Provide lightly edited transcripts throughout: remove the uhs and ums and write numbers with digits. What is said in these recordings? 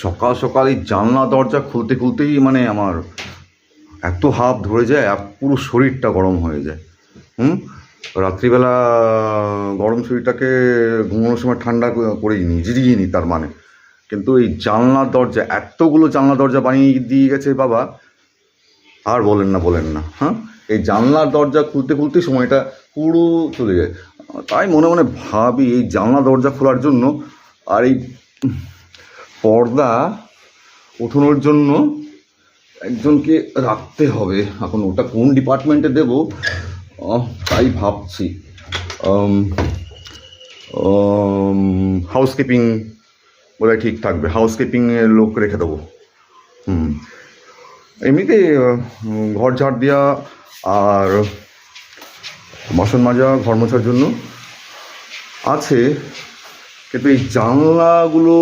সকাল সকাল এই জানলা দরজা খুলতে খুলতেই মানে আমার এত হাঁপ ধরে যায় আর পুরো শরীরটা গরম হয়ে যায়। রাত্রিবেলা গরম শরীরটাকে ঘুমানোর সময় ঠান্ডা করেই নিই, জিরিয়ে নিই তার মানে। কিন্তু এই জানলার দরজা, এতগুলো জানলা দরজা বানিয়ে দিয়ে গেছে বাবা, আর বলেন না। এই জানলার দরজা খুলতে খুলতেই সময়টা পুরো চলে যায়। তাই মনে মনে ভাবি এই জানলা দরজা খোলার জন্য আর এই পর্দা ওঠানোর জন্য একজনকে রাখতে হবে। এখন ওটা কোন ডিপার্টমেন্টে দেব তাই ভাবছি। হাউসকিপিং বলে ঠিক থাকবে, হাউসকিপিংয়ের লোক রেখে দেবো। এমনিতে ঘর ঝাড় দেওয়া আর বাসন মাজা, ঘর মোছার জন্য আছে, কিন্তু এই জানলাগুলো,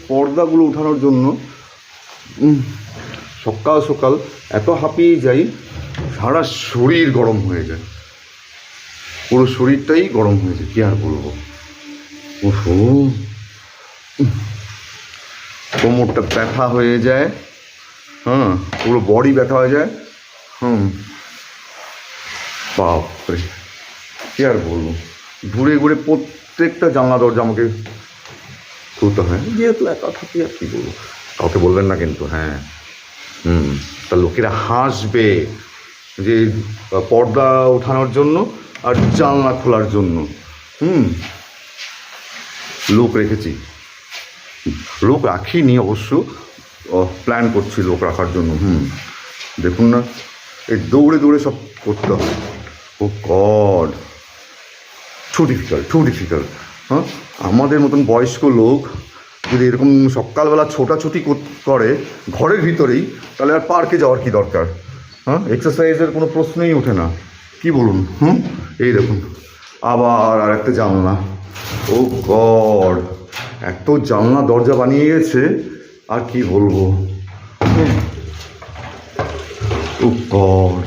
পর্দাগুলো উঠানোর জন্য সকাল সকাল এত হাঁপিয়ে যাই, সারা শরীর গরম হয়ে যায়, পুরো শরীরটাই গরম হয়ে যায়। কি আর বলবো, ওহো, কোমরটা ব্যথা হয়ে যায়, পুরো বডি ব্যথা হয়ে যায়। বাপরে, কি আর বলবো, ঘুরে ঘুরে প্রত্যেকটা জানলা দরজা আমাকে খুলতে হয়, যেহেতু একা থাকি। আর কি বলবো, কাউকে বলবেন না কিন্তু। তা লোকেরা হাসবে যে পর্দা ওঠানোর জন্য আর জানলা খোলার জন্য লোক রেখেছি। লোক রাখিনি অবশ্য, প্ল্যান করছি লোক রাখার জন্য। দেখুন না, এই দৌড়ে দৌড়ে সব করতে হবে। ও গড, টু ডিফিকাল্ট। আমাদের মতন বয়স্ক লোক যদি এরকম সকালবেলা ছোটাছুটি করে ঘরের ভিতরেই, তাহলে আর পার্কে যাওয়ার কি দরকার? এক্সারসাইজের কোনো প্রশ্নই ওঠে না, কি বলুন? এই দেখুন, আবার আর একটা জানলা। ও গড, এত জানলা দরজা বানিয়ে গেছে, আর কি বলবো। ও গড,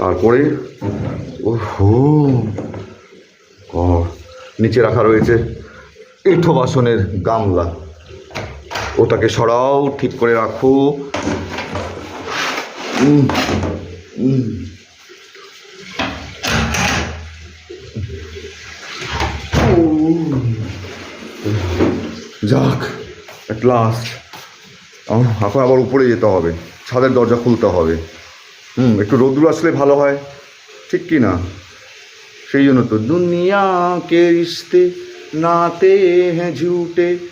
তারপরে ওহো গড, নিচে রাখা রয়েছে এঁঠো বাসনের গামলা, ওটাকে সরাও, ঠিক করে রাখো। যাক, এট লাস্ট। এখন আবার উপরে যেতে হবে, ছাদের দরজা খুলতে হবে। একটু রোদ্দুর আসলে ভালো হয়, ঠিক কি না? সেই জন্য তো দুনিয়া কে রিশতে নাতে হ্যাঁ ঝুটে।